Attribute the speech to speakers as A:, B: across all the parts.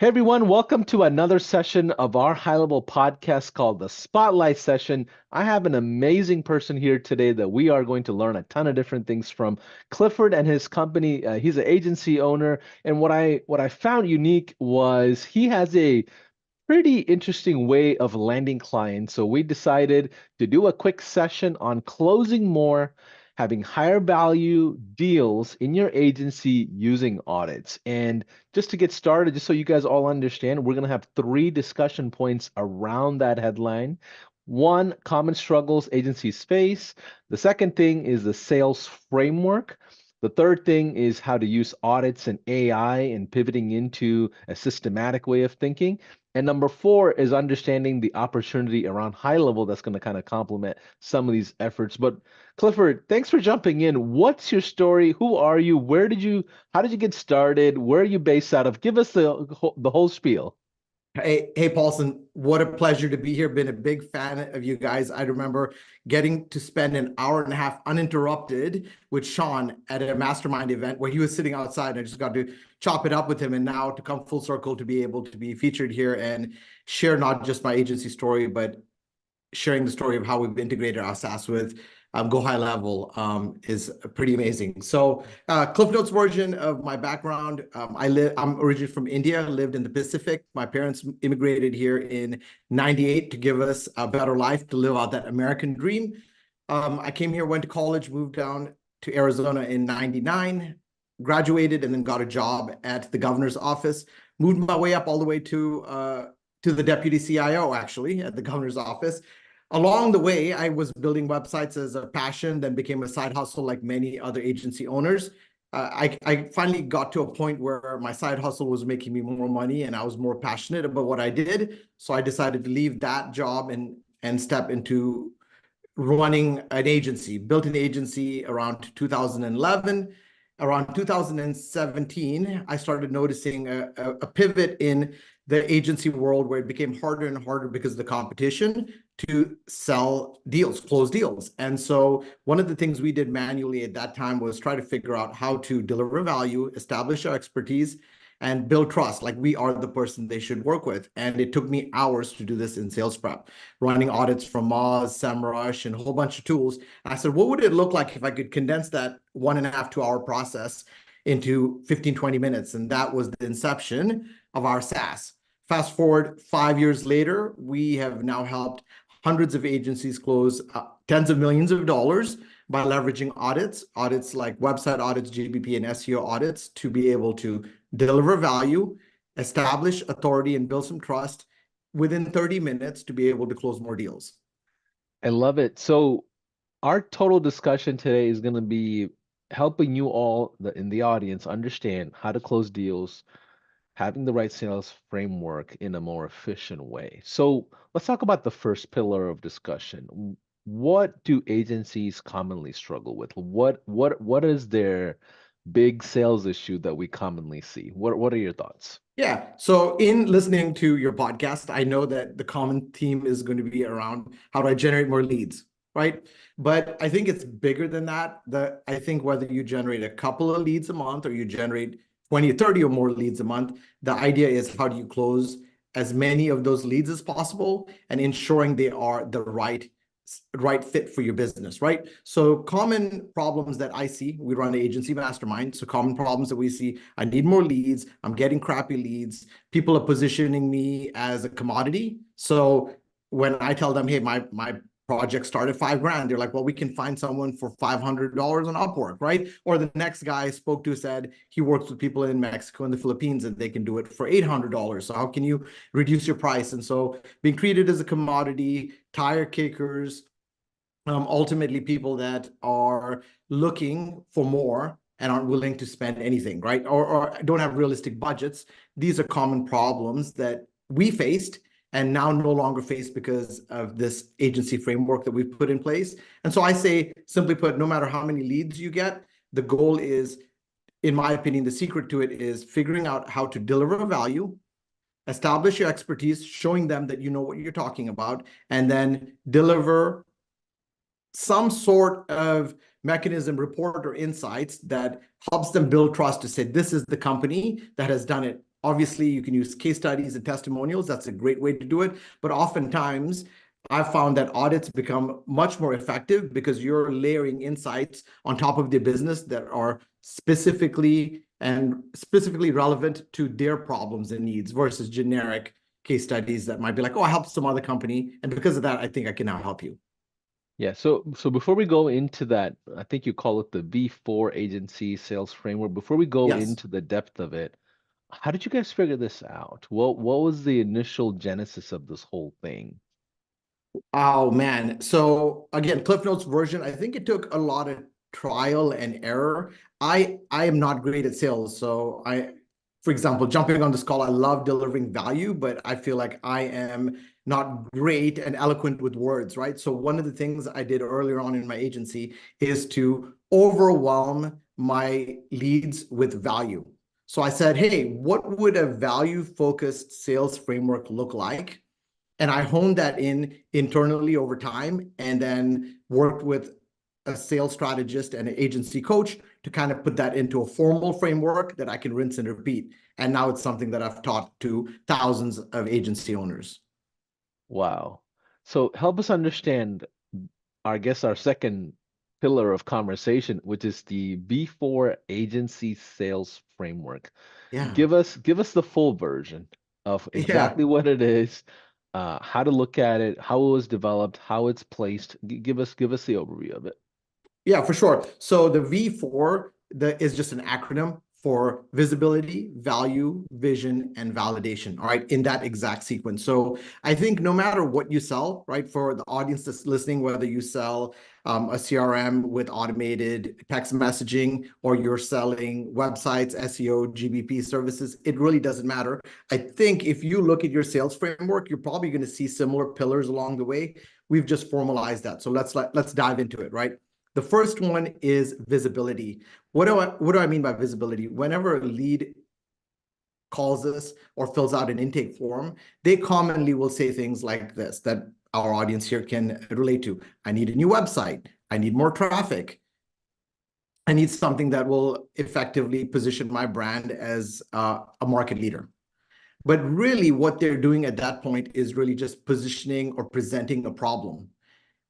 A: Hey everyone, welcome to another session of our high level podcast called the Spotlight Session. I have an amazing person here today that we are going to learn a ton of different things from. Clifford and his company, he's an agency owner, and what I found unique was he has a pretty interesting way of landing clients. So we decided to do a quick session on closing more, having higher value deals in your agency using audits. And just to get started, just so you guys all understand, we're going to have three discussion points around that headline. One, common struggles agencies face. The second thing is the sales framework. The third thing is how to use audits and AI and pivoting into a systematic way of thinking. And number four is understanding the opportunity around high level that's going to kind of complement some of these efforts. But Clifford, thanks for jumping in. What's your story? Who are you? How did you get started? Where are you based out of? Give us the whole spiel.
B: Hey, Paulson, what a pleasure to be here. Been a big fan of you guys. I remember getting to spend an hour and a half uninterrupted with Sean at a mastermind event where he was sitting outside. I just got to chop it up with him. And now to come full circle to be able to be featured here and share not just my agency story, but sharing the story of how we've integrated our SaaS with Go High Level is pretty amazing. So, Cliff Notes version of my background. I'm originally from India, lived in the Pacific. My parents immigrated here in '98 to give us a better life, to live out that American dream. I came here, went to college, moved down to Arizona in '99, graduated, and then got a job at the governor's office. Moved my way up all the way to the deputy CIO, actually, at the governor's office. Along the way, I was building websites as a passion, then became a side hustle like many other agency owners. I finally got to a point where my side hustle was making me more money and I was more passionate about what I did. So I decided to leave that job and step into running an agency. Built an agency around 2011. Around 2017, I started noticing a pivot in the agency world where it became harder and harder because of the competition to sell deals, close deals. And so one of the things we did manually at that time was try to figure out how to deliver value, establish our expertise, and build trust, like we are the person they should work with. And it took me hours to do this in sales prep, running audits from Moz, SEMrush, and a whole bunch of tools. And I said, what would it look like if I could condense that 1.5, 2 hour process into 15, 20 minutes? And that was the inception of our SaaS. Fast forward 5 years later, we have now helped hundreds of agencies close tens of millions of dollars by leveraging audits like website audits, GBP, and SEO audits to be able to deliver value, establish authority, and build some trust within 30 minutes to be able to close more deals.
A: I love it. So our total discussion today is going to be helping you all in the audience understand how to close deals, having the right sales framework in a more efficient way. So let's talk about the first pillar of discussion. What do agencies commonly struggle with? What is their big sales issue that we commonly see? What are your thoughts?
B: Yeah. So in listening to your podcast, I know that the common theme is going to be around how do I generate more leads, right? But I think it's bigger than that. I think whether you generate a couple of leads a month or you generate 20 or 30 or more leads a month, the idea is how do you close as many of those leads as possible and ensuring they are the right fit for your business, right? So common problems that I see, we run an agency mastermind. So common problems that we see, I need more leads. I'm getting crappy leads. People are positioning me as a commodity. So when I tell them, hey, my project started $5,000, they're like, well, we can find someone for $500 on Upwork, right? Or the next guy I spoke to said he works with people in Mexico and the Philippines and they can do it for $800. So how can you reduce your price? And so being treated as a commodity, tire kickers, ultimately people that are looking for more and aren't willing to spend anything, right? Or don't have realistic budgets. These are common problems that we faced and now no longer face because of this agency framework that we've put in place. And so I say, simply put, no matter how many leads you get, the goal is, in my opinion, the secret to it is figuring out how to deliver value, establish your expertise, showing them that you know what you're talking about, and then deliver some sort of mechanism, report, or insights that helps them build trust to say, this is the company that has done it Obviously, you can use case studies and testimonials. That's a great way to do it. But oftentimes, I've found that audits become much more effective because you're layering insights on top of their business that are specifically relevant to their problems and needs versus generic case studies that might be like, oh, I helped some other company, and because of that, I think I can now help you.
A: Yeah, so before we go into that, I think you call it the V4 agency sales framework. Before we go
B: Yes.
A: into the depth of it, how did you guys figure this out? What was the initial genesis of this whole thing?
B: Oh man. So again, Cliff Notes version, I think it took a lot of trial and error. I am not great at sales. So for example, jumping on this call, I love delivering value, but I feel like I am not great and eloquent with words, right? So one of the things I did earlier on in my agency is to overwhelm my leads with value. So I said, hey, what would a value-focused sales framework look like? And I honed that in internally over time, and then worked with a sales strategist and an agency coach to kind of put that into a formal framework that I can rinse and repeat. And now it's something that I've taught to thousands of agency owners.
A: Wow. So help us understand, I guess, our second pillar of conversation, which is the V4 agency sales framework.
B: Yeah.
A: Give us the full version of
B: Yeah.
A: exactly what it is, how to look at it, how it was developed, how it's placed. Give us the overview of it.
B: Yeah, for sure. So the V4 is just an acronym for visibility, value, vision, and validation. All right, in that exact sequence. So I think no matter what you sell, right, for the audience that's listening, whether you sell a CRM with automated text messaging or you're selling websites, SEO, GBP services, it really doesn't matter. I think if you look at your sales framework, you're probably going to see similar pillars along the way. We've just formalized that. So let's dive into it, right? The first one is visibility. What do I mean by visibility? Whenever a lead calls us or fills out an intake form, they commonly will say things like this that our audience here can relate to. I need a new website. I need more traffic. I need something that will effectively position my brand as a market leader. But really, what they're doing at that point is really just positioning or presenting a problem.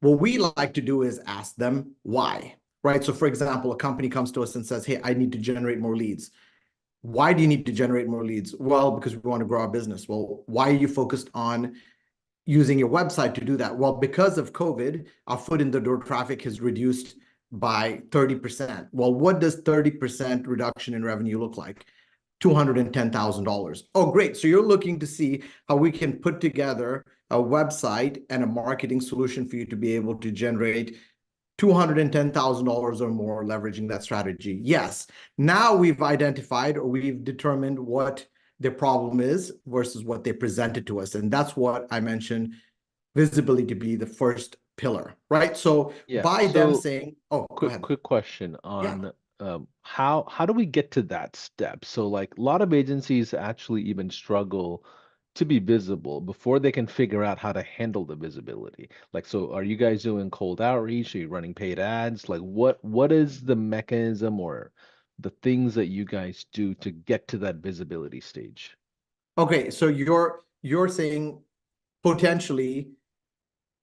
B: What we like to do is ask them why, right? So for example, a company comes to us and says, hey, I need to generate more leads. Why do you need to generate more leads? Well, because we want to grow our business. Well, why are you focused on using your website to do that? Well, because of COVID, our foot in the door traffic has reduced by 30%. Well, what does 30% reduction in revenue look like? $210,000. Oh, great. So you're looking to see how we can put together a website and a marketing solution for you to be able to generate $210,000 or more leveraging that strategy. Yes. Now we've identified or we've determined what their problem is versus what they presented to us. And that's what I mentioned visibility to be the first pillar, right? So
A: Yeah.
B: by them
A: So
B: saying, oh, go ahead.
A: quick question
B: Yeah.
A: on how do we get to that step? So like a lot of agencies actually even struggle to be visible before they can figure out how to handle the visibility. Like, so are you guys doing cold outreach? Are you running paid ads? Like what is the mechanism or the things that you guys do to get to that visibility stage?
B: Okay. So you're saying potentially,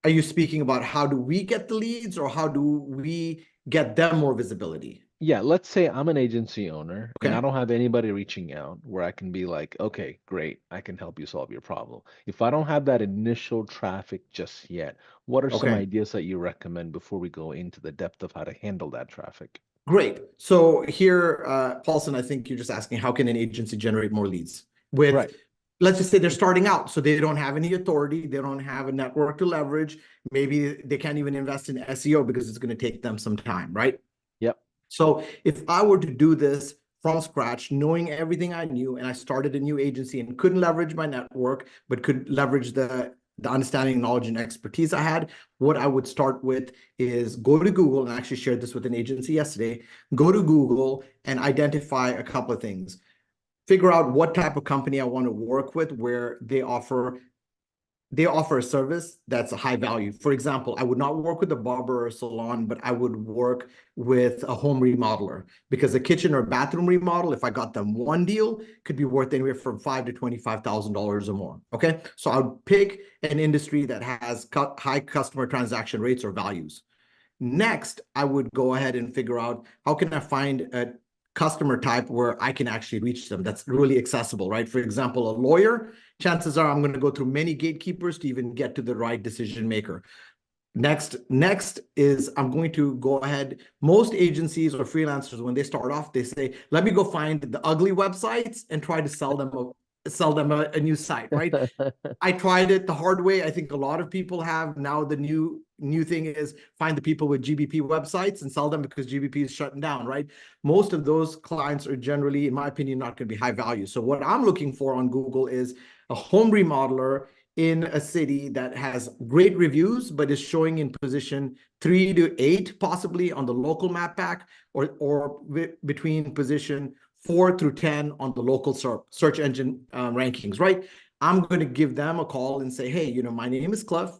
B: are you speaking about how do we get the leads or how do we get them more visibility?
A: Yeah, let's say I'm an agency owner and I
B: Okay.
A: don't have anybody reaching out where I can be like, okay, great, I can help you solve your problem. If I don't have that initial traffic just yet, what are some
B: Okay.
A: ideas that you recommend before we go into the depth of how to handle that traffic?
B: Great. So here, Paulson, I think you're just asking how can an agency generate more leads with,
A: Right.
B: let's just say they're starting out, so they don't have any authority, they don't have a network to leverage. Maybe they can't even invest in SEO because it's going to take them some time, right?
A: Yep.
B: So if I were to do this from scratch, knowing everything I knew, and I started a new agency and couldn't leverage my network, but could leverage the understanding, knowledge, and expertise I had, what I would start with is go to Google, and I actually shared this with an agency yesterday. Go to Google and identify a couple of things. Figure out what type of company I want to work with, where they offer they offer a service that's a high value. For example, I would not work with a barber or a salon, but I would work with a home remodeler, because a kitchen or bathroom remodel, if I got them one deal, could be worth anywhere from $5,000 to $25,000 or more. Okay, so I would pick an industry that has high customer transaction rates or values. Next, I would go ahead and figure out how can I find a customer type where I can actually reach them that's really accessible, right? For example, a lawyer, chances are I'm going to go through many gatekeepers to even get to the right decision maker. Next is I'm going to go ahead. Most agencies or freelancers, when they start off, they say, let me go find the ugly websites and try to sell them a new site, right? I tried it the hard way. I think a lot of people have. Now the new thing is find the people with GBP websites and sell them, because GBP is shutting down, right? Most of those clients are generally, in my opinion, not going to be high value. So what I'm looking for on Google is a home remodeler in a city that has great reviews, but is showing in position 3 to 8, possibly on the local map pack, or between position 4 through 10 on the local search engine rankings, right? I'm going to give them a call and say, hey, my name is Cliff,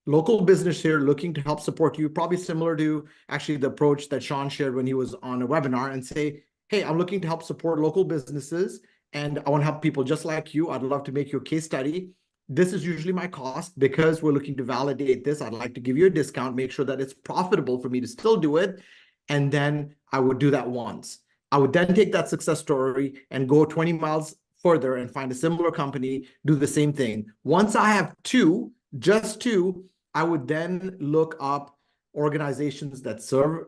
B: local business here, looking to help support you, probably similar to actually the approach that Sean shared when he was on a webinar, and say, hey, I'm looking to help support local businesses, and I want to help people just like you. I'd love to make you a case study. This is usually my cost. Because we're looking to validate this, I'd like to give you a discount, make sure that it's profitable for me to still do it. And then I would do that once. I would then take that success story and go 20 miles further and find a similar company, do the same thing. Once I have two, just two, I would then look up organizations that serve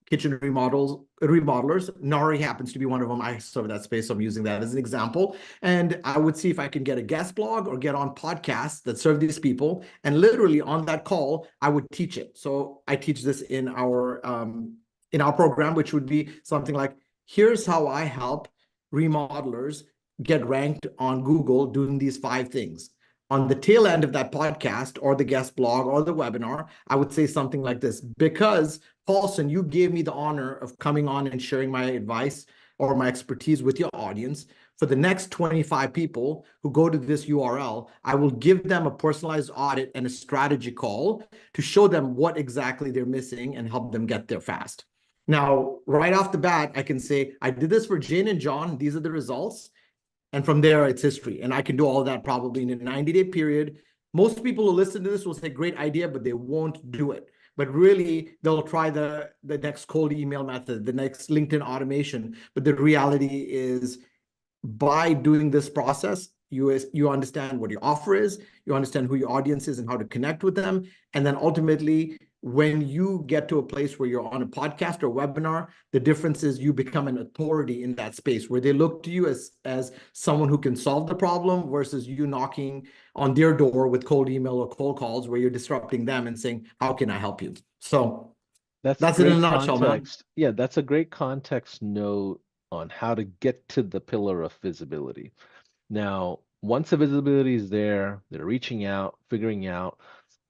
B: kitchen remodelers. Nari happens to be one of them. I serve that space, so I'm using that as an example. And I would see if I can get a guest blog or get on podcasts that serve these people. And literally on that call, I would teach it. So I teach this in our program, which would be something like, here's how I help remodelers get ranked on Google doing these 5 things. On the tail end of that podcast or the guest blog or the webinar, I would say something like this: because Paulson, you gave me the honor of coming on and sharing my advice or my expertise with your audience. For the next 25 people who go to this URL, I will give them a personalized audit and a strategy call to show them what exactly they're missing and help them get there fast. Now, right off the bat, I can say, I did this for Jane and John. These are the results. And from there, it's history. And I can do all that probably in a 90-day period. Most people who listen to this will say, great idea, but they won't do it. But really, they'll try the next cold email method, the next LinkedIn automation. But the reality is, by doing this process, you understand what your offer is, you understand who your audience is and how to connect with them. And then ultimately, when you get to a place where you're on a podcast or webinar, the difference is you become an authority in that space, where they look to you as someone who can solve the problem, versus you knocking on their door with cold email or cold calls, where you're disrupting them and saying, how can I help you? So
A: That's
B: that's it in a
A: great
B: nutshell, man.
A: context. Yeah, that's a great context note on how to get to the pillar of visibility. Now, once the visibility is there, they're reaching out, figuring out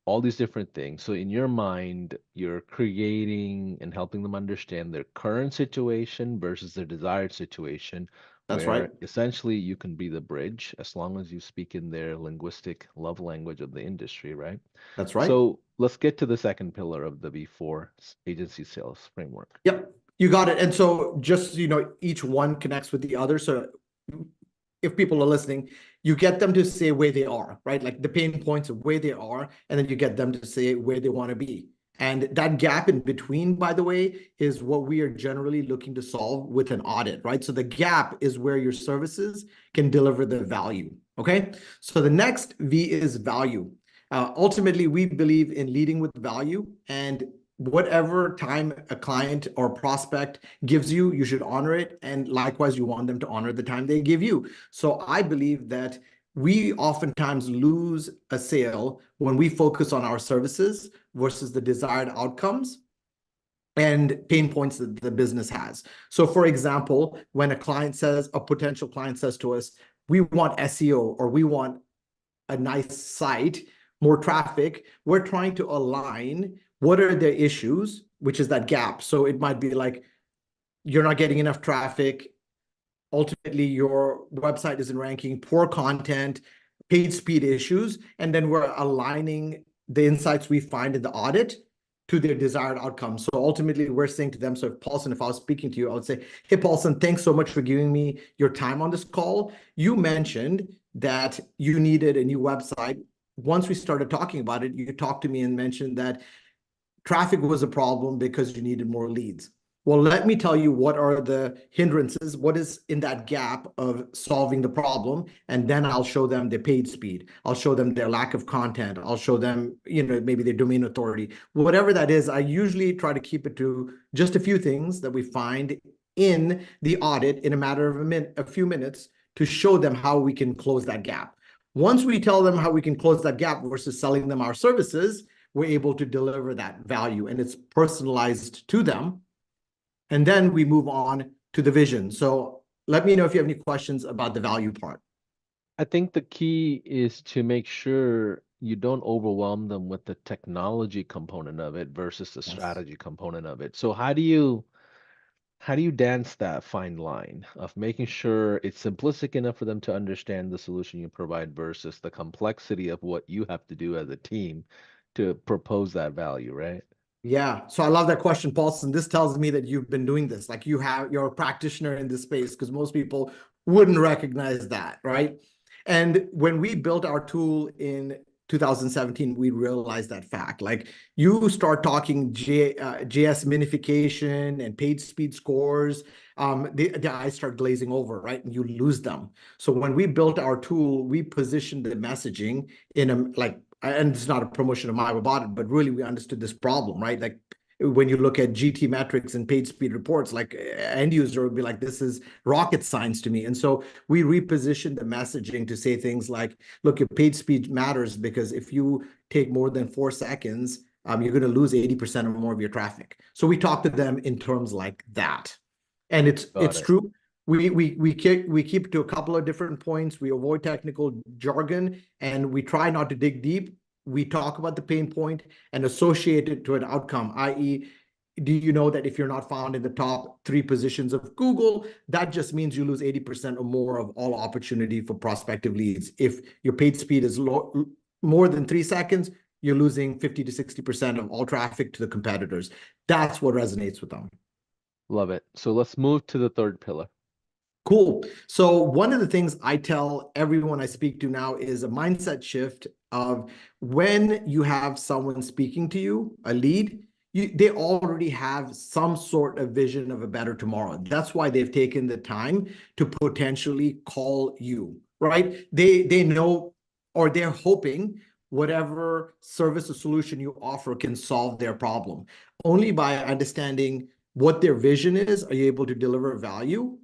A: all these different things. So in your mind, you're creating and helping them understand their current situation versus their desired situation,
B: That's right.
A: where essentially you can be the bridge as long as you speak in their linguistic love language of the industry, right?
B: That's right.
A: So let's get to the second pillar of the V4 agency sales framework.
B: Yep, you got it. And so just, each one connects with the other. So if people are listening, you get them to say where they are, right? Like the pain points of where they are, and then you get them to say where they want to be. And that gap in between, by the way, is what we are generally looking to solve with an audit, right? So the gap is where your services can deliver the value, okay? So the next V is value. Ultimately, we believe in leading with value, and whatever time a client or prospect gives you, you should honor it. And likewise, you want them to honor the time they give you. So I believe that we oftentimes lose a sale when we focus on our services versus the desired outcomes and pain points that the business has. So for example, when a potential client says to us, we want SEO, or we want a nice site, more traffic, we're trying to align what are their issues, which is that gap. So it might be like, you're not getting enough traffic. Ultimately, your website isn't ranking, poor content, page speed issues, and then we're aligning the insights we find in the audit to their desired outcome. So ultimately, we're saying to them, so if Paulson, if I was speaking to you, I would say, hey, Paulson, thanks so much for giving me your time on this call. You mentioned that you needed a new website. Once we started talking about it, you talked to me and mentioned that traffic was a problem because you needed more leads. Well, let me tell you what are the hindrances, what is in that gap of solving the problem, and then I'll show them their page speed. I'll show them their lack of content. I'll show them, maybe their domain authority. Whatever that is, I usually try to keep it to just a few things that we find in the audit in a matter of a few minutes to show them how we can close that gap. Once we tell them how we can close that gap versus selling them our services, we're able to deliver that value, and it's personalized to them. And then we move on to the vision. So let me know if you have any questions about the value part.
A: I think the key is to make sure you don't overwhelm them with the technology component of it versus the
B: Yes.
A: strategy component of it. So how do you dance that fine line of making sure it's simplistic enough for them to understand the solution you provide versus the complexity of what you have to do as a team to propose that value, right?
B: Yeah, so I love that question, Paulson. This tells me that you've been doing this. Like you're a practitioner in this space, because most people wouldn't recognize that, right? And when we built our tool in 2017, we realized that fact. Like you start talking JS minification and page speed scores, the eyes start glazing over, right? And you lose them. So when we built our tool, we positioned the messaging in a like, and it's not a promotion of my bought but really we understood this problem, right? Like when you look at GT metrics and page speed reports, like end user would be like, this is rocket science to me. And so we repositioned the messaging to say things like, look, your page speed matters because if you take more than 4 seconds, you're going to lose 80% or more of your traffic. So we talk to them in terms like that. And
A: Got
B: it's
A: it.
B: true. We keep it to a couple of different points. We avoid technical jargon, and we try not to dig deep. We talk about the pain point and associate it to an outcome, i.e., do you know that if you're not found in the top 3 positions of Google, that just means you lose 80% or more of all opportunity for prospective leads. If your page speed is more than 3 seconds, you're losing 50 to 60% of all traffic to the competitors. That's what resonates with them.
A: Love it. So let's move to the third pillar.
B: Cool. So one of the things I tell everyone I speak to now is a mindset shift of when you have someone speaking to you, a lead, they already have some sort of vision of a better tomorrow. That's why they've taken the time to potentially call you, right? They know, or they're hoping whatever service or solution you offer can solve their problem. Only by understanding what their vision is are you able to deliver value.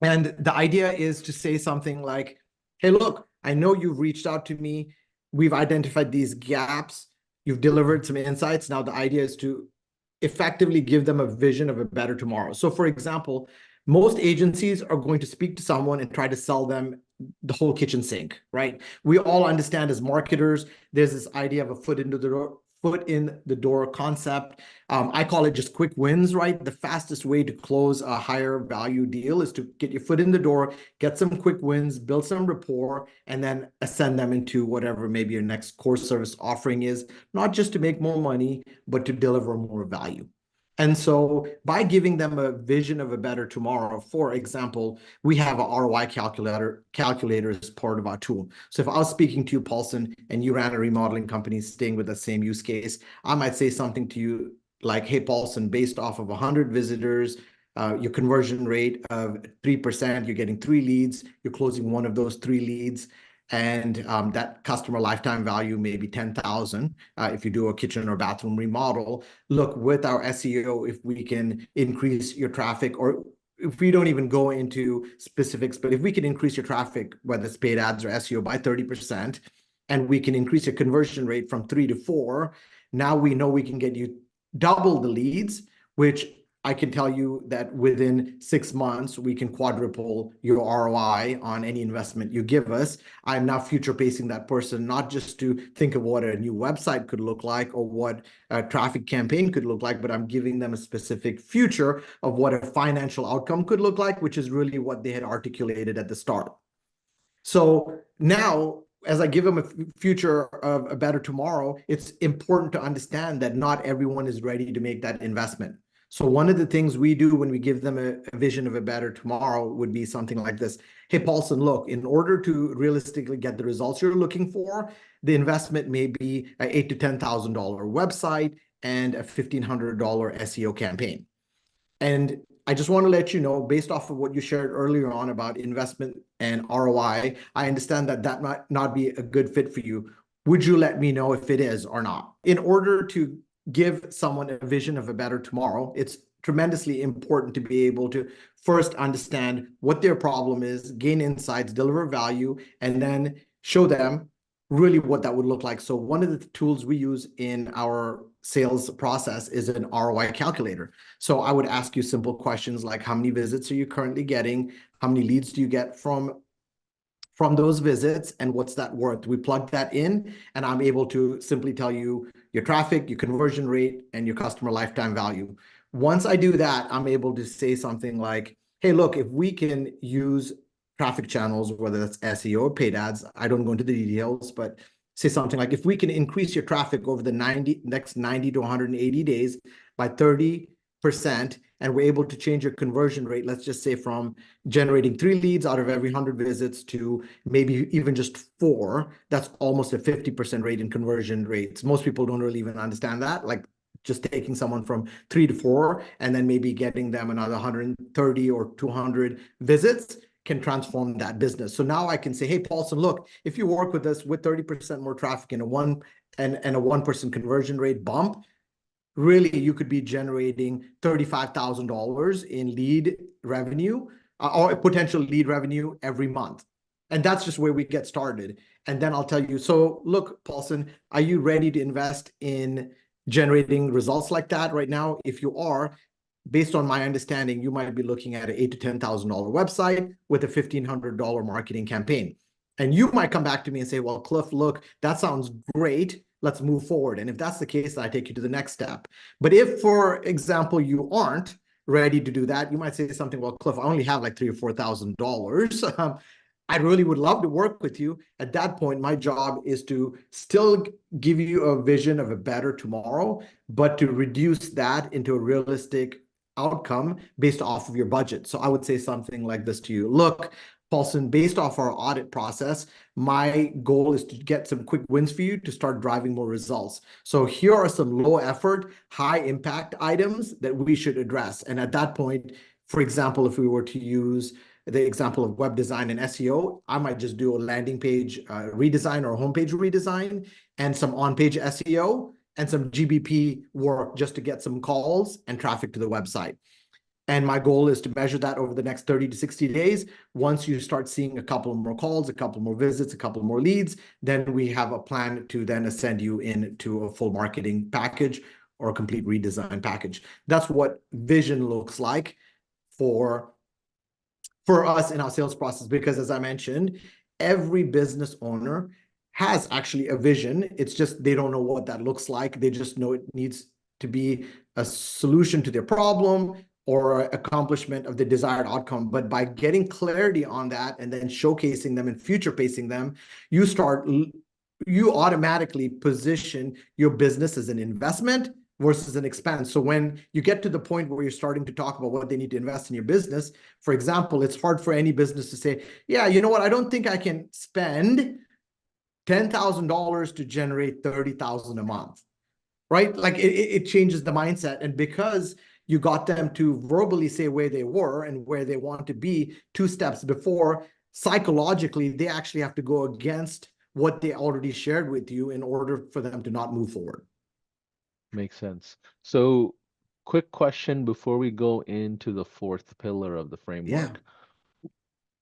B: And the idea is to say something like, hey, look, I know you've reached out to me. We've identified these gaps. You've delivered some insights. Now, the idea is to effectively give them a vision of a better tomorrow. So, for example, most agencies are going to speak to someone and try to sell them the whole kitchen sink, right? We all understand as marketers, there's this idea of a foot in the door concept. I call it just quick wins, right? The fastest way to close a higher value deal is to get your foot in the door, get some quick wins, build some rapport, and then ascend them into whatever maybe your next core service offering is, not just to make more money, but to deliver more value. And so by giving them a vision of a better tomorrow, for example, we have a ROI calculator as part of our tool. So if I was speaking to you, Paulson, and you ran a remodeling company staying with the same use case, I might say something to you like, hey, Paulson, based off of 100 visitors, your conversion rate of 3%, you're getting 3 leads, you're closing one of those 3 leads, and that customer lifetime value may be 10,000 if you do a kitchen or bathroom remodel. Look, with our SEO, if we can increase your traffic, or if we don't even go into specifics, but if we can increase your traffic, whether it's paid ads or SEO, by 30%, and we can increase your conversion rate from 3 to 4, now we know we can get you double the leads, which I can tell you that within 6 months, we can quadruple your ROI on any investment you give us. I'm now future pacing that person, not just to think of what a new website could look like or what a traffic campaign could look like, but I'm giving them a specific future of what a financial outcome could look like, which is really what they had articulated at the start. So now, as I give them a future of a better tomorrow, it's important to understand that not everyone is ready to make that investment. So one of the things we do when we give them a vision of a better tomorrow would be something like this. Hey, Paulson, look, in order to realistically get the results you're looking for, the investment may be a $8,000 to $10,000 website and a $1,500 SEO campaign. And I just want to let you know, based off of what you shared earlier on about investment and ROI, I understand that that might not be a good fit for you. Would you let me know if it is or not? In order to give someone a vision of a better tomorrow, it's tremendously important to be able to first understand what their problem is, gain insights, deliver value, and then show them really what that would look like. So one of the tools we use in our sales process is an ROI calculator. So I would ask you simple questions like, how many visits are you currently getting? How many leads do you get from those visits, and what's that worth? We plug that in, and I'm able to simply tell you your traffic, your conversion rate, and your customer lifetime value. Once I do that, I'm able to say something like, hey, look, if we can use traffic channels, whether that's SEO or paid ads, I don't go into the details, but say something like, if we can increase your traffic over the next 90 to 180 days by 30%, and we're able to change your conversion rate, let's just say from generating 3 leads out of every 100 visits to maybe even just 4, that's almost a 50% rate in conversion rates. Most people don't really even understand that. Like just taking someone from 3 to 4 and then maybe getting them another 130 or 200 visits can transform that business. So now I can say, hey, Paulson, look, if you work with us with 30% more traffic and a 1% conversion rate bump, really you could be generating $35,000 in lead revenue or potential lead revenue every month. And that's just where we get started. And then I'll tell you, so look, Paulson, are you ready to invest in generating results like that right now? If you are, based on my understanding, you might be looking at an $8,000 to $10,000 website with a $1,500 marketing campaign. And you might come back to me and say, well, Cliff, look, that sounds great. Let's move forward. And if that's the case, I take you to the next step. But if, for example, you aren't ready to do that, you might say something, well, Cliff, I only have like $3,000 or $4,000. I really would love to work with you. At that point, my job is to still give you a vision of a better tomorrow, but to reduce that into a realistic outcome based off of your budget. So I would say something like this to you. Look, Paulson, based off our audit process, my goal is to get some quick wins for you to start driving more results. So here are some low effort, high impact items that we should address. And at that point, for example, if we were to use the example of web design and SEO, I might just do a landing page redesign or a homepage redesign and some on-page SEO and some GBP work just to get some calls and traffic to the website. And my goal is to measure that over the next 30 to 60 days. Once you start seeing a couple more calls, a couple more visits, a couple more leads, then we have a plan to then ascend you into a full marketing package or a complete redesign package. That's what vision looks like for us in our sales process, because as I mentioned, every business owner has actually a vision. It's just they don't know what that looks like. They just know it needs to be a solution to their problem or accomplishment of the desired outcome. But by getting clarity on that and then showcasing them and future pacing them, you automatically position your business as an investment versus an expense. So when you get to the point where you're starting to talk about what they need to invest in your business, for example, it's hard for any business to say, yeah, you know what, I don't think I can spend $10,000 to generate $30,000 a month, right? Like it changes the mindset. And because you got them to verbally say where they were and where they want to be 2 steps before, psychologically, they actually have to go against what they already shared with you in order for them to not move forward.
A: Makes sense. So, quick question before we go into the fourth pillar of the
B: Yeah.
A: framework.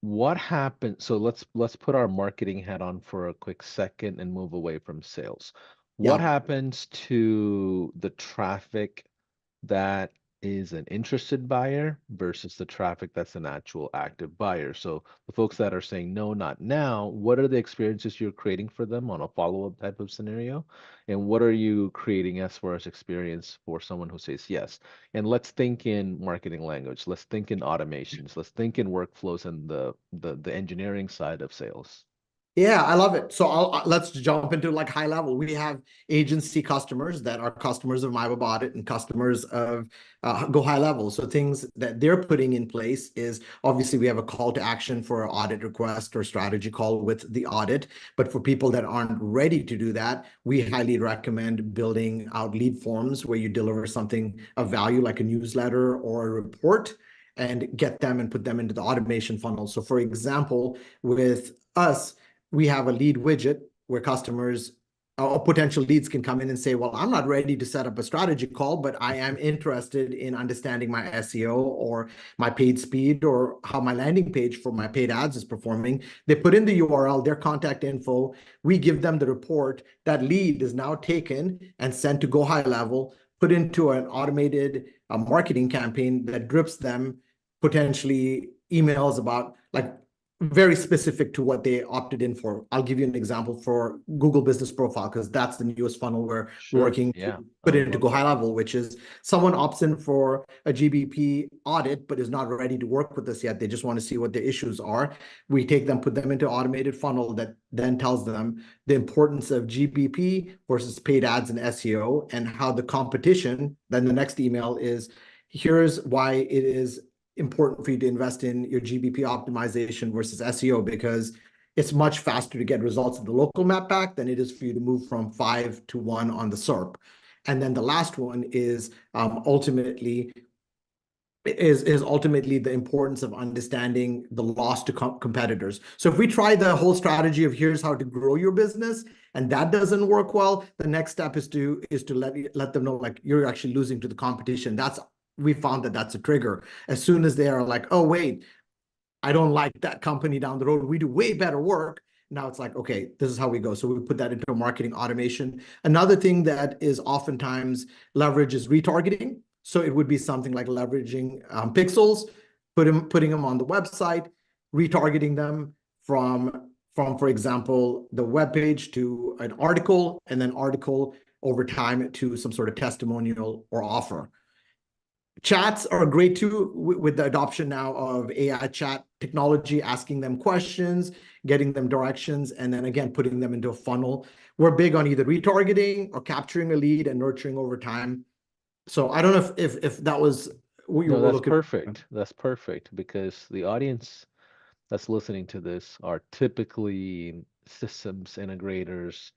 A: What happened? So let's put our marketing hat on for a quick second and move away from sales. What
B: Yeah.
A: happens to the traffic that is an interested buyer versus the traffic that's an actual active buyer. So the folks that are saying no, not now, what are the experiences you're creating for them on a follow-up type of scenario? And what are you creating as far as experience for someone who says yes? And let's think in marketing language, let's think in automations, let's think in workflows and the engineering side of sales.
B: Yeah, I love it. So let's jump into like high level. We have agency customers that are customers of My Audit and customers of Go High Level. So things that they're putting in place is obviously we have a call to action for an audit request or strategy call with the audit. But for people that aren't ready to do that, we highly recommend building out lead forms where you deliver something of value like a newsletter or a report and get them and put them into the automation funnel. So for example, with us, we have a lead widget where customers or potential leads can come in and say, well, I'm not ready to set up a strategy call, but I am interested in understanding my SEO or my paid speed or how my landing page for my paid ads is performing. They put in the URL, their contact info. We give them the report. That lead is now taken and sent to Go High Level, put into an automated marketing campaign that drips them potentially emails about like very specific to what they opted in for. I'll give you an example for Google Business Profile, because that's the newest funnel we're
A: Sure.
B: working to
A: Yeah, I
B: put
A: would
B: into
A: love
B: Go High
A: that.
B: Level, which is someone opts in for a GBP audit, but is not ready to work with us yet. They just want to see what the issues are. We take them, put them into automated funnel that then tells them the importance of GBP versus paid ads and SEO and how the competition. Then the next email is, here's why it is important for you to invest in your GBP optimization versus SEO, because it's much faster to get results in the local map pack than it is for you to move from 5 to 1 on the SERP. And then the last one is ultimately the importance of understanding the loss to competitors. So if we try the whole strategy of here's how to grow your business and that doesn't work well, the next step is to let them know like you're actually losing to the competition. We found that that's a trigger. As soon as they are like, oh wait, I don't like that company down the road, we do way better work. Now it's like, okay, this is how we go. So we put that into marketing automation. Another thing that is oftentimes leverage is retargeting. So it would be something like leveraging pixels, putting them on the website, retargeting them from, for example, the web page to an article, and then article over time to some sort of testimonial or offer. Chats are great too, with the adoption now of AI chat technology, asking them questions, getting them directions, and then again, putting them into a funnel. We're big on either retargeting or capturing a lead and nurturing over time. So I don't know if that was what you
A: No,
B: were
A: that's
B: looking for.
A: perfect. That's perfect because the audience that's listening to this are typically systems integrators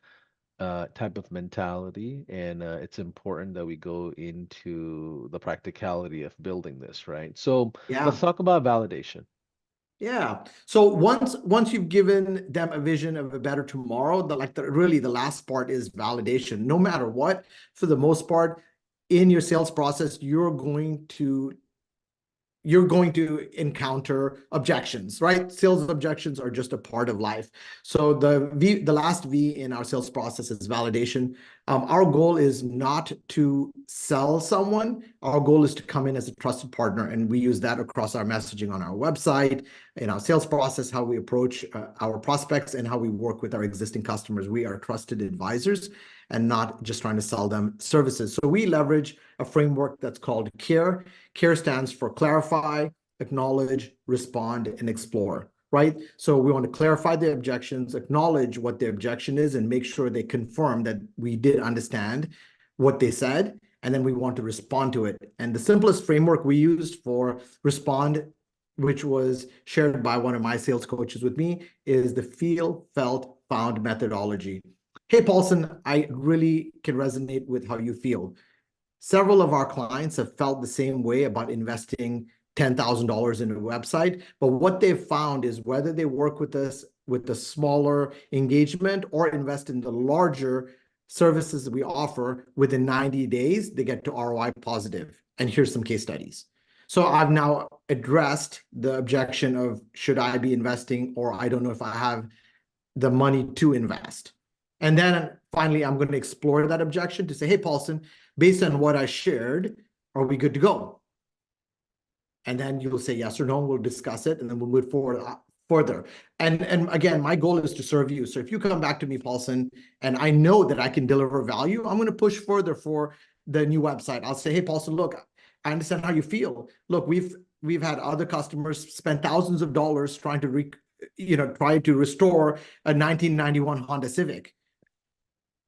A: type of mentality, and it's important that we go into the practicality of building this, right? So let's
B: Yeah.
A: talk about validation.
B: Yeah. So once you've given them a vision of a better tomorrow, really the last part is validation. No matter what, for the most part, in your sales process, you're going to encounter objections, right? Sales objections are just a part of life. So the last V in our sales process is validation. Our goal is not to sell someone. Our goal is to come in as a trusted partner, and we use that across our messaging on our website, in our sales process, how we approach our prospects, and how we work with our existing customers. We are trusted advisors and not just trying to sell them services. So we leverage a framework that's called CARE. CARE stands for clarify, acknowledge, respond, and explore, right? So we want to clarify the objections, acknowledge what the objection is, and make sure they confirm that we did understand what they said. And then we want to respond to it. And the simplest framework we used for respond, which was shared by one of my sales coaches with me, is the feel, felt, found methodology. Hey, Paulson, I really can resonate with how you feel. Several of our clients have felt the same way about investing $10,000 in a website. But what they've found is whether they work with us with the smaller engagement or invest in the larger services that we offer, within 90 days, they get to ROI positive. And here's some case studies. So I've now addressed the objection of should I be investing, or I don't know if I have the money to invest. And then finally, I'm going to explore that objection to say, hey, Paulson, based on what I shared, Are we good to go? And then you'll say yes or no, and we'll discuss it, and then we'll move forward further. And again, my goal is to serve you. So if you come back to me, Paulson, and I know that I can deliver value, I'm going to push further for the new website. I'll say, hey, Paulson, look, I understand how you feel. Look, we've had other customers spend thousands of dollars trying to try to restore a 1991 Honda Civic.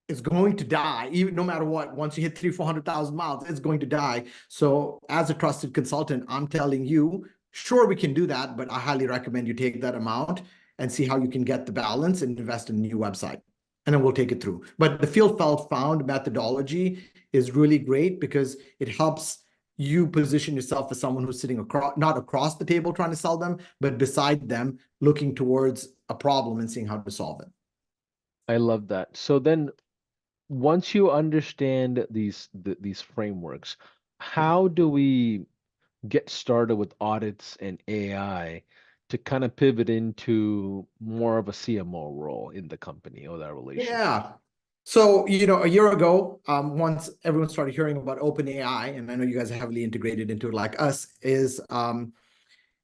B: It's going to die, even no matter what. Once you hit 400,000 miles, it's going to die. So as a trusted consultant, I'm telling you, sure, we can do that, but I highly recommend you take that amount and see how you can get the balance and invest in a new website. And then we'll take it through. But the field felt found methodology is really great because it helps you position yourself as someone who's sitting across, not across the table trying to sell them, but beside them, looking towards a problem and seeing how to solve it.
A: I love that. So then once you understand these frameworks, how do we get started with audits and AI to kind of pivot into more of a CMO role in the company or that relationship?
B: Yeah. So, a year ago, once everyone started hearing about OpenAI, and I know you guys are heavily integrated into it like us, is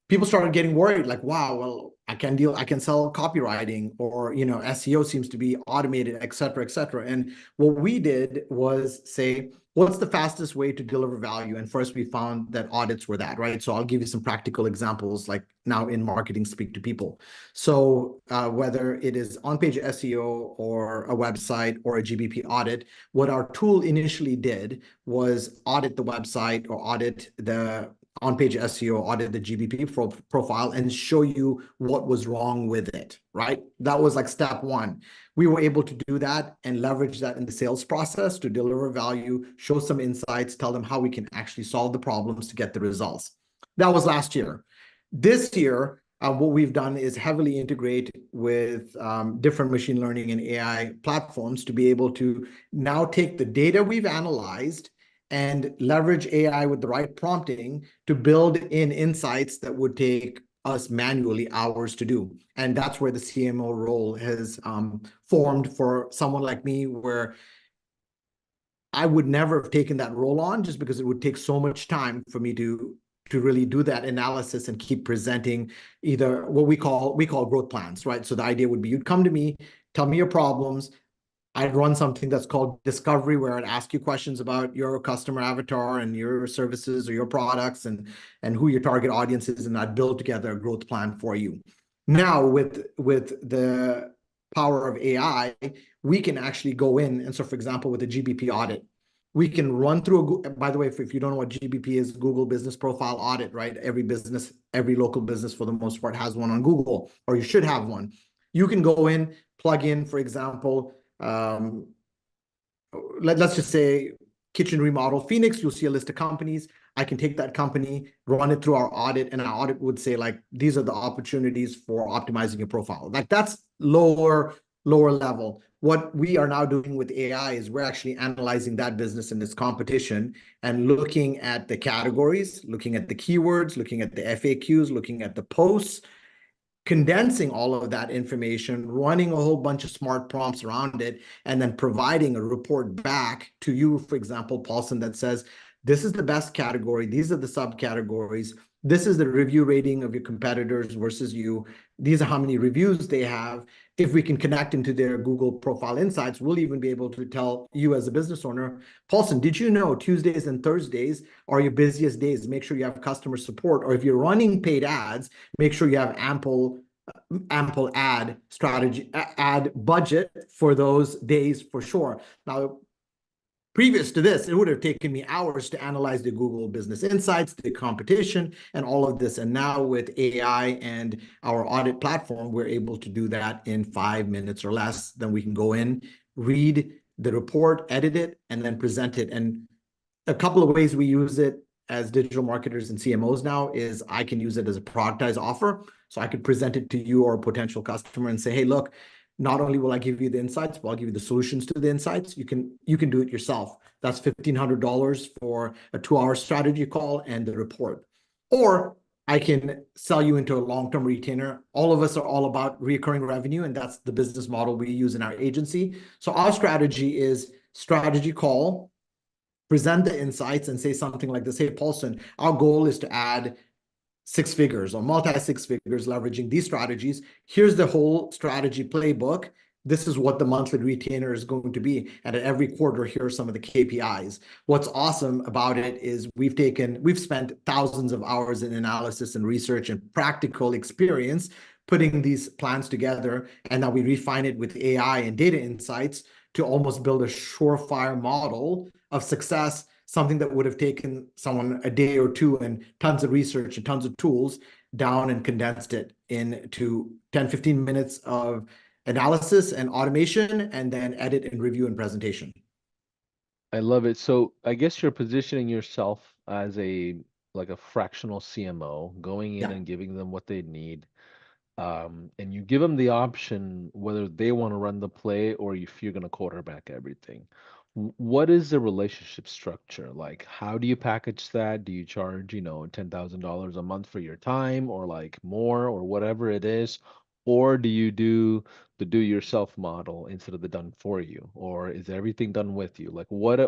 B: people started getting worried, like, wow, well, I can sell copywriting, or, SEO seems to be automated, et cetera, et cetera. And what we did was say, what's the fastest way to deliver value? And first we found that audits were that, right? So I'll give you some practical examples, like now in marketing, speak to people. So whether it is on-page SEO or a website or a GBP audit, what our tool initially did was audit the website or audit the on-page SEO, audit the GBP profile, and show you what was wrong with it, right? That was like step one. We were able to do that and leverage that in the sales process to deliver value, show some insights, tell them how we can actually solve the problems to get the results. That was last year. This year, what we've done is heavily integrate with different machine learning and AI platforms to be able to now take the data we've analyzed and leverage AI with the right prompting to build in insights that would take us manually hours to do. And that's where the CMO role has formed for someone like me, where I would never have taken that role on just because it would take so much time for me to really do that analysis and keep presenting either what we call growth plans, right? So the idea would be you'd come to me, tell me your problems, I'd run something that's called discovery, where I'd ask you questions about your customer avatar and your services or your products and who your target audience is, and I'd build together a growth plan for you. Now, with the power of AI, we can actually go in, and so, for example, with a GBP audit, we can run through by the way, if you don't know what GBP is, Google Business Profile Audit, right? Every business, every local business for the most part has one on Google, or you should have one. You can go in, plug in, for example, let's just say kitchen remodel Phoenix. You'll see a list of companies. I can take that company, run it through our audit, and our audit would say, like, these are the opportunities for optimizing your profile. Like, that's lower level. What we are now doing with AI is we're actually analyzing that business and its competition and looking at the categories, looking at the keywords, looking at the FAQs, looking at the posts, condensing all of that information, running a whole bunch of smart prompts around it, and then providing a report back to you, for example, Paulson, that says, this is the best category, these are the subcategories, this is the review rating of your competitors versus you, these are how many reviews they have. If we can connect into their Google profile insights, we'll even be able to tell you as a business owner, Paulson, did you know Tuesdays and Thursdays are your busiest days? Make sure you have customer support. Or if you're running paid ads, make sure you have ample ad strategy, ad budget for those days for sure. Now, previous to this, it would have taken me hours to analyze the Google Business Insights, the competition, and all of this. And now with AI and our audit platform, we're able to do that in 5 minutes or less. Then we can go in, read the report, edit it, and then present it. And a couple of ways we use it as digital marketers and CMOs now is I can use it as a productized offer. So I could present it to you or a potential customer and say, hey, look, not only will I give you the insights, but I'll give you the solutions to the insights. You can do it yourself. That's $1,500 for a 2-hour strategy call and the report. Or I can sell you into a long-term retainer. All of us are all about recurring revenue, and that's the business model we use in our agency. So our strategy is strategy call, present the insights and say something like this: hey, Paulson, our goal is to add six figures or multi six figures leveraging these strategies. Here's the whole strategy playbook. This is what the monthly retainer is going to be. And at every quarter, here are some of the KPIs. What's awesome about it is we've spent thousands of hours in analysis and research and practical experience putting these plans together. And now we refine it with AI and data insights to almost build a surefire model of success, something that would have taken someone a day or two and tons of research and tons of tools down and condensed it into 10, 15 minutes of analysis and automation, and then edit and review and presentation.
A: I love it. So I guess you're positioning yourself as a like a fractional CMO, going in
B: Yeah.
A: and giving them what they need. And you give them the option whether they want to run the play or if you're going to quarterback everything. What is the relationship structure? Like, how do you package that? Do you charge, $10,000 a month for your time or like more or whatever it is? Or do you do the do-yourself model instead of the done for you? Or is everything done with you? Like, what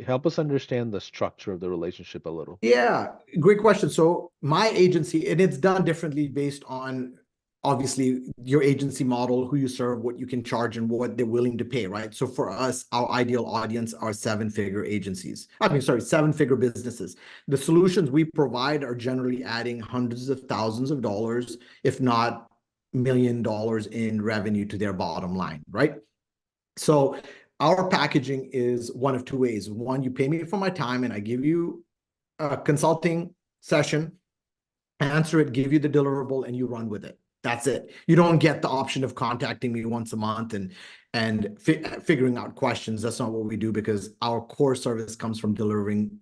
A: help us understand the structure of the relationship a little.
B: Yeah, great question. So my agency, and it's done differently based on obviously your agency model, who you serve, what you can charge, and what they're willing to pay, right? So for us, our ideal audience are seven-figure agencies. I mean, sorry, seven-figure businesses. The solutions we provide are generally adding hundreds of thousands of dollars, if not $1 million in revenue to their bottom line, right? So our packaging is one of two ways. One, you pay me for my time and I give you a consulting session, answer it, give you the deliverable, and you run with it. That's it. You don't get the option of contacting me once a month and figuring out questions. That's not what we do, because our core service comes from delivering.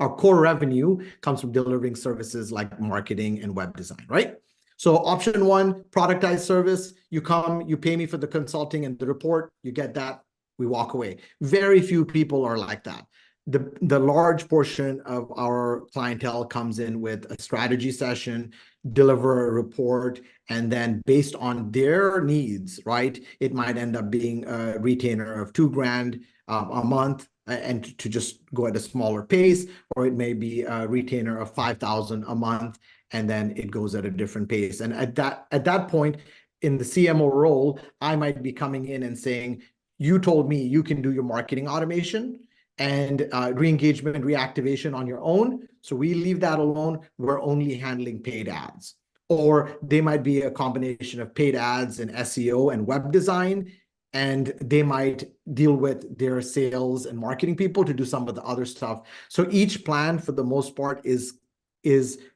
B: Our core revenue comes from delivering services like marketing and web design, right? So option one, productized service. You come, you pay me for the consulting and the report, you get that, we walk away. Very few people are like that. The large portion of our clientele comes in with a strategy session, deliver a report, and then based on their needs, right, it might end up being a retainer of $2,000 a month, and to just go at a smaller pace, or it may be a retainer of 5,000 a month, and then it goes at a different pace. And at that point in the CMO role, I might be coming in and saying, you told me you can do your marketing automation and re-engagement, reactivation on your own. So we leave that alone. We're only handling paid ads. Or they might be a combination of paid ads and SEO and web design, and they might deal with their sales and marketing people to do some of the other stuff. So each plan, for the most part, is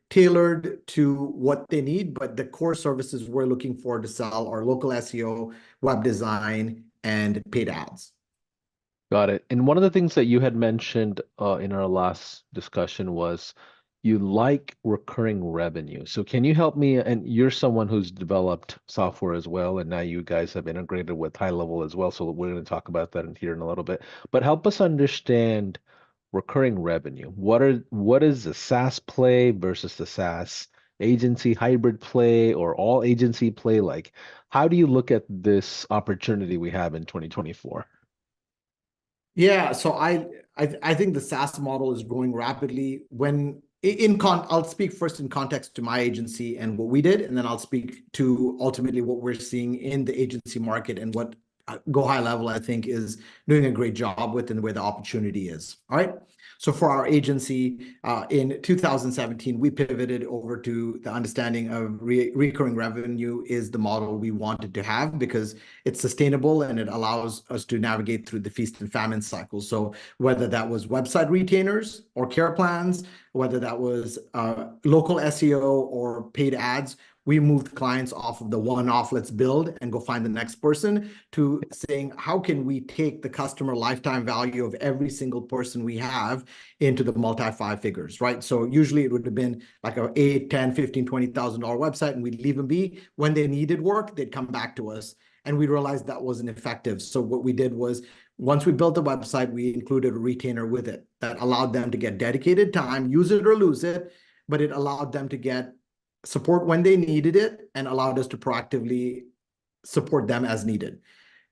B: tailored to what they need, but the core services we're looking for to sell are local SEO, web design, and paid ads.
A: Got it. And one of the things that you had mentioned in our last discussion was you like recurring revenue. So can you help me? And you're someone who's developed software as well, and now you guys have integrated with high level as well. So we're going to talk about that in here in a little bit. But help us understand recurring revenue. What is the SaaS play versus the SaaS agency hybrid play or all agency play? Like, how do you look at this opportunity we have in 2024?
B: Yeah, so I think the SaaS model is growing rapidly. I'll speak first in context to my agency and what we did, and then I'll speak to ultimately what we're seeing in the agency market and what Go High Level, I think, is doing a great job with and where the opportunity is. All right. So for our agency, in 2017, we pivoted over to the understanding of recurring revenue is the model we wanted to have, because it's sustainable and it allows us to navigate through the feast and famine cycle. So whether that was website retainers or care plans, whether that was local SEO or paid ads, we moved clients off of the one-off, let's build and go find the next person, to saying, how can we take the customer lifetime value of every single person we have into the multi five figures, right? So usually it would have been like a 8, 10, 15, $20,000 website, and we'd leave them be. When they needed work, they'd come back to us. And we realized that wasn't effective. So what we did was, once we built the website, we included a retainer with it that allowed them to get dedicated time, use it or lose it, but it allowed them to get support when they needed it and allowed us to proactively support them as needed.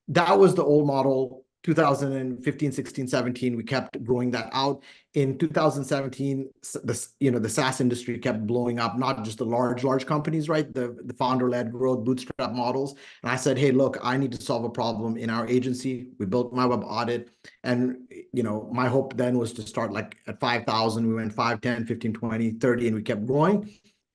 B: That was the old model. 2015, 16, 17, we kept growing that out. In 2017, the SaaS industry kept blowing up, not just the large companies, right? The founder-led growth bootstrap models. And I said, hey, look, I need to solve a problem in our agency. We built My Web Audit. And, my hope then was to start like at 5,000. We went 5, 10, 15, 20, 30, and we kept growing.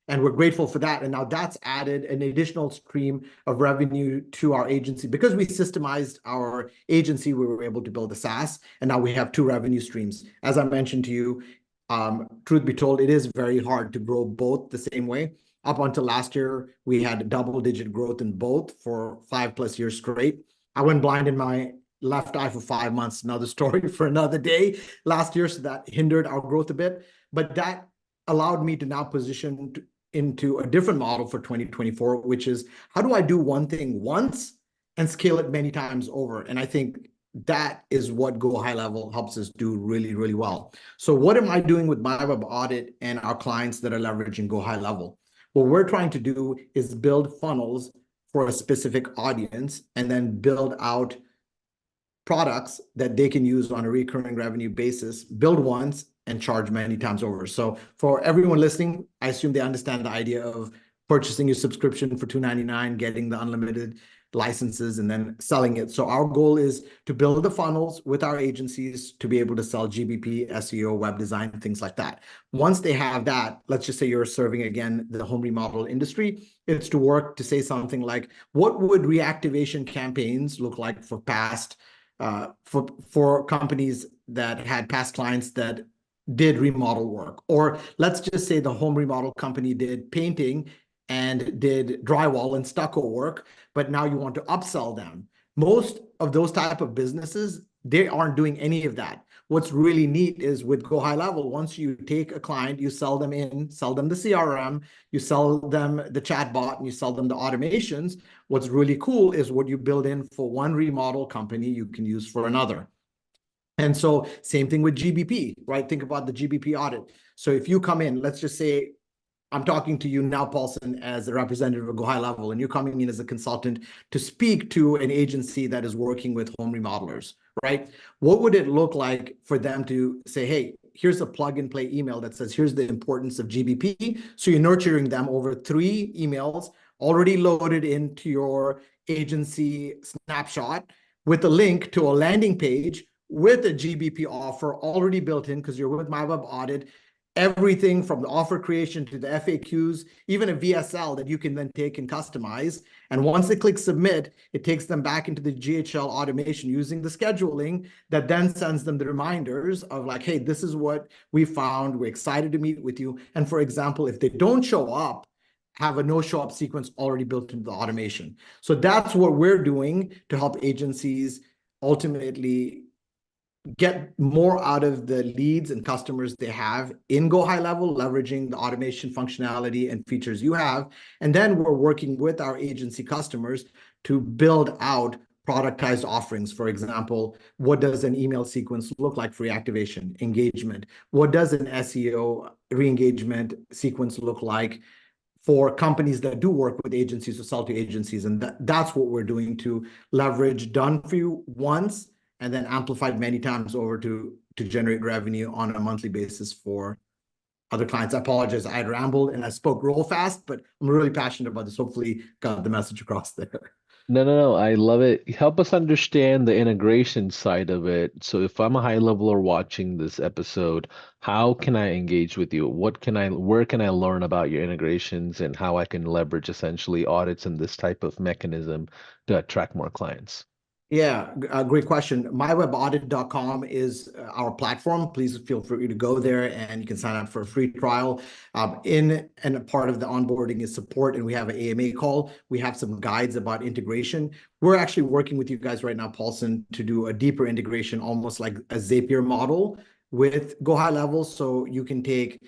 B: And we're grateful for that. And now that's added an additional stream of revenue to our agency. Because we systemized our agency, we were able to build a SaaS. And now we have two revenue streams. As I mentioned to you, truth be told, it is very hard to grow both the same way. Up until last year, we had double-digit growth in both for 5+ years straight. I went blind in my left eye for 5 months, another story for another day last year. So that hindered our growth a bit. But that allowed me to now position into a different model for 2024, which is how do I do one thing once and scale it many times over? And I think that is what Go High Level helps us do really, really well. So what am I doing with My Web Audit and our clients that are leveraging Go High Level? What we're trying to do is build funnels for a specific audience and then build out products that they can use on a recurring revenue basis, build once and charge many times over. So for everyone listening, I assume they understand the idea of purchasing your subscription for $2.99, getting the unlimited licenses, and then selling it. So our goal is to build the funnels with our agencies to be able to sell GBP, SEO, web design, things like that. Once they have that, let's just say you're serving, again, the home remodel industry, it's to work to say something like, what would reactivation campaigns look like for past for companies that had past clients that did remodel work? Or let's just say the home remodel company did painting and did drywall and stucco work, but now you want to upsell them. Most of those type of businesses, they aren't doing any of that. What's really neat is with Go High Level, once you take a client, you sell them the CRM, you sell them the chatbot, and you sell them the automations. What's really cool is what you build in for one remodel company, you can use for another. And so same thing with GBP, right? Think about the GBP audit. So if you come in, let's just say I'm talking to you now, Paulson, as a representative of Go High Level, and you're coming in as a consultant to speak to an agency that is working with home remodelers, right? What would it look like for them to say, hey, here's a plug and play email that says, here's the importance of GBP. So you're nurturing them over 3 emails already loaded into your agency snapshot with a link to a landing page with a GBP offer already built in because you're with My Web Audit. Everything from the offer creation to the FAQs, even a VSL that you can then take and customize. And once they click submit, it takes them back into the GHL automation using the scheduling that then sends them the reminders of like, hey, this is what we found. We're excited to meet with you. And for example, if they don't show up, have a no show up sequence already built into the automation. So that's what we're doing to help agencies ultimately get more out of the leads and customers they have in Go High Level, leveraging the automation functionality and features you have. And then we're working with our agency customers to build out productized offerings. For example, what does an email sequence look like for reactivation, engagement? What does an SEO re-engagement sequence look like for companies that do work with agencies or sell to agencies? And that's what we're doing to leverage done for you once and then amplified many times over to generate revenue on a monthly basis for other clients. I apologize, I rambled and I spoke real fast, but I'm really passionate about this. Hopefully got the message across there.
A: No. I love it. Help us understand the integration side of it. So if I'm a high leveler watching this episode, how can I engage with you? Where can I learn about your integrations and how I can leverage essentially audits and this type of mechanism to attract more clients?
B: Yeah, great question. MyWebAudit.com is our platform. Please feel free to go there and you can sign up for a free trial. And a part of the onboarding is support, and we have an AMA call. We have some guides about integration. We're actually working with you guys right now, Paulson, to do a deeper integration, almost like a Zapier model with Go High Level. So you can take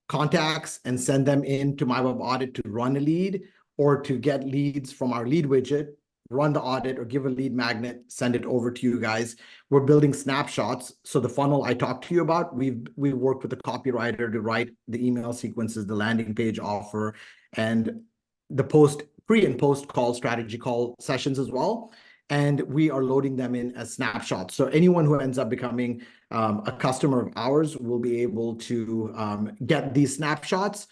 B: contacts and send them into My Web Audit to run a lead or to get leads from our lead widget, run the audit or give a lead magnet, send it over to you guys. We're building snapshots. So the funnel I talked to you about, we've worked with the copywriter to write the email sequences, the landing page offer, and the pre and post call strategy call sessions as well. and we are loading them in as snapshots. So anyone who ends up becoming a customer of ours will be able to get these snapshots,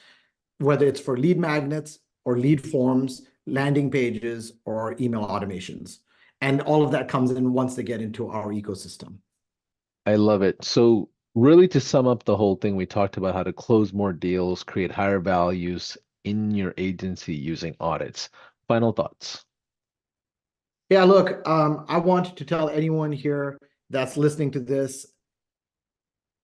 B: whether it's for lead magnets or lead forms, landing pages, or email automations. And all of that comes in once they get into our ecosystem.
A: I love it. So, really, to sum up the whole thing, we talked about how to close more deals, create higher values in your agency using audits. Final thoughts.
B: Yeah, look, I want to tell anyone here that's listening to this,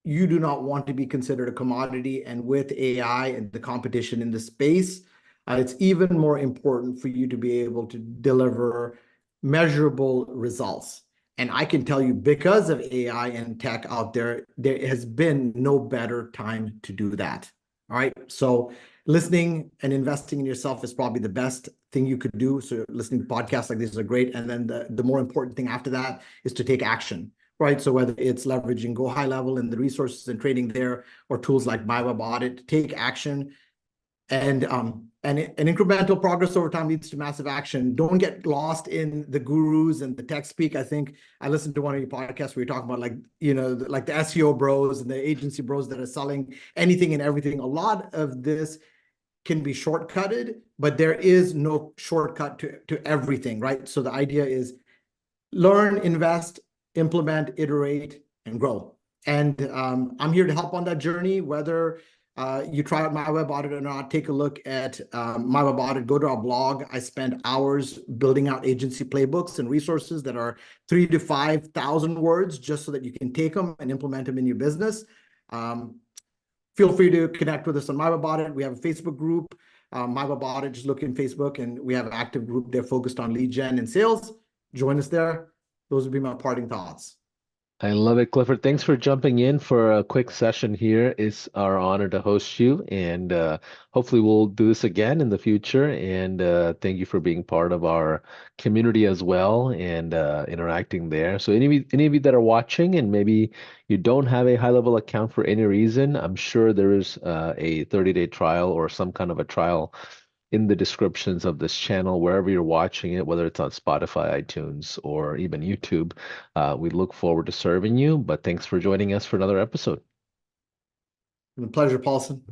B: you do not want to be considered a commodity. And with AI and the competition in the space, it's even more important for you to be able to deliver measurable results. And I can tell you, because of AI and tech out there, there has been no better time to do that. All right. So listening and investing in yourself is probably the best thing you could do. So listening to podcasts like this are great. And then the more important thing after that is to take action. Right. So whether it's leveraging Go High Level and the resources and training there, or tools like My Web Audit, take action. And an incremental progress over time leads to massive action. Don't get lost in the gurus and the tech speak. I think I listened to one of your podcasts where you're talking about, like, like the SEO bros and the agency bros that are selling anything and everything. A lot of this can be shortcutted, but there is no shortcut to everything, right? So the idea is learn, invest, implement, iterate, and grow. And I'm here to help on that journey. Whether you try out My Web Audit or not, take a look at My Web Audit. Go to our blog. I spend hours building out agency playbooks and resources that are 3,000 to 5,000 words, just so that you can take them and implement them in your business. Feel free to connect with us on My Web Audit. We have a Facebook group, My Web Audit. Just look in Facebook, and we have an active group there focused on lead gen and sales. Join us there. Those would be my parting thoughts.
A: I love it, Clifford. Thanks for jumping in for a quick session here. It's our honor to host you, and hopefully we'll do this again in the future. And thank you for being part of our community as well and interacting there. So any of you that are watching and maybe you don't have a high-level account for any reason, I'm sure there is a 30-day trial or some kind of a trial in the descriptions of this channel, wherever you're watching it, whether it's on Spotify, iTunes, or even YouTube. We look forward to serving you, but thanks for joining us for another episode.
B: A pleasure, Paulson.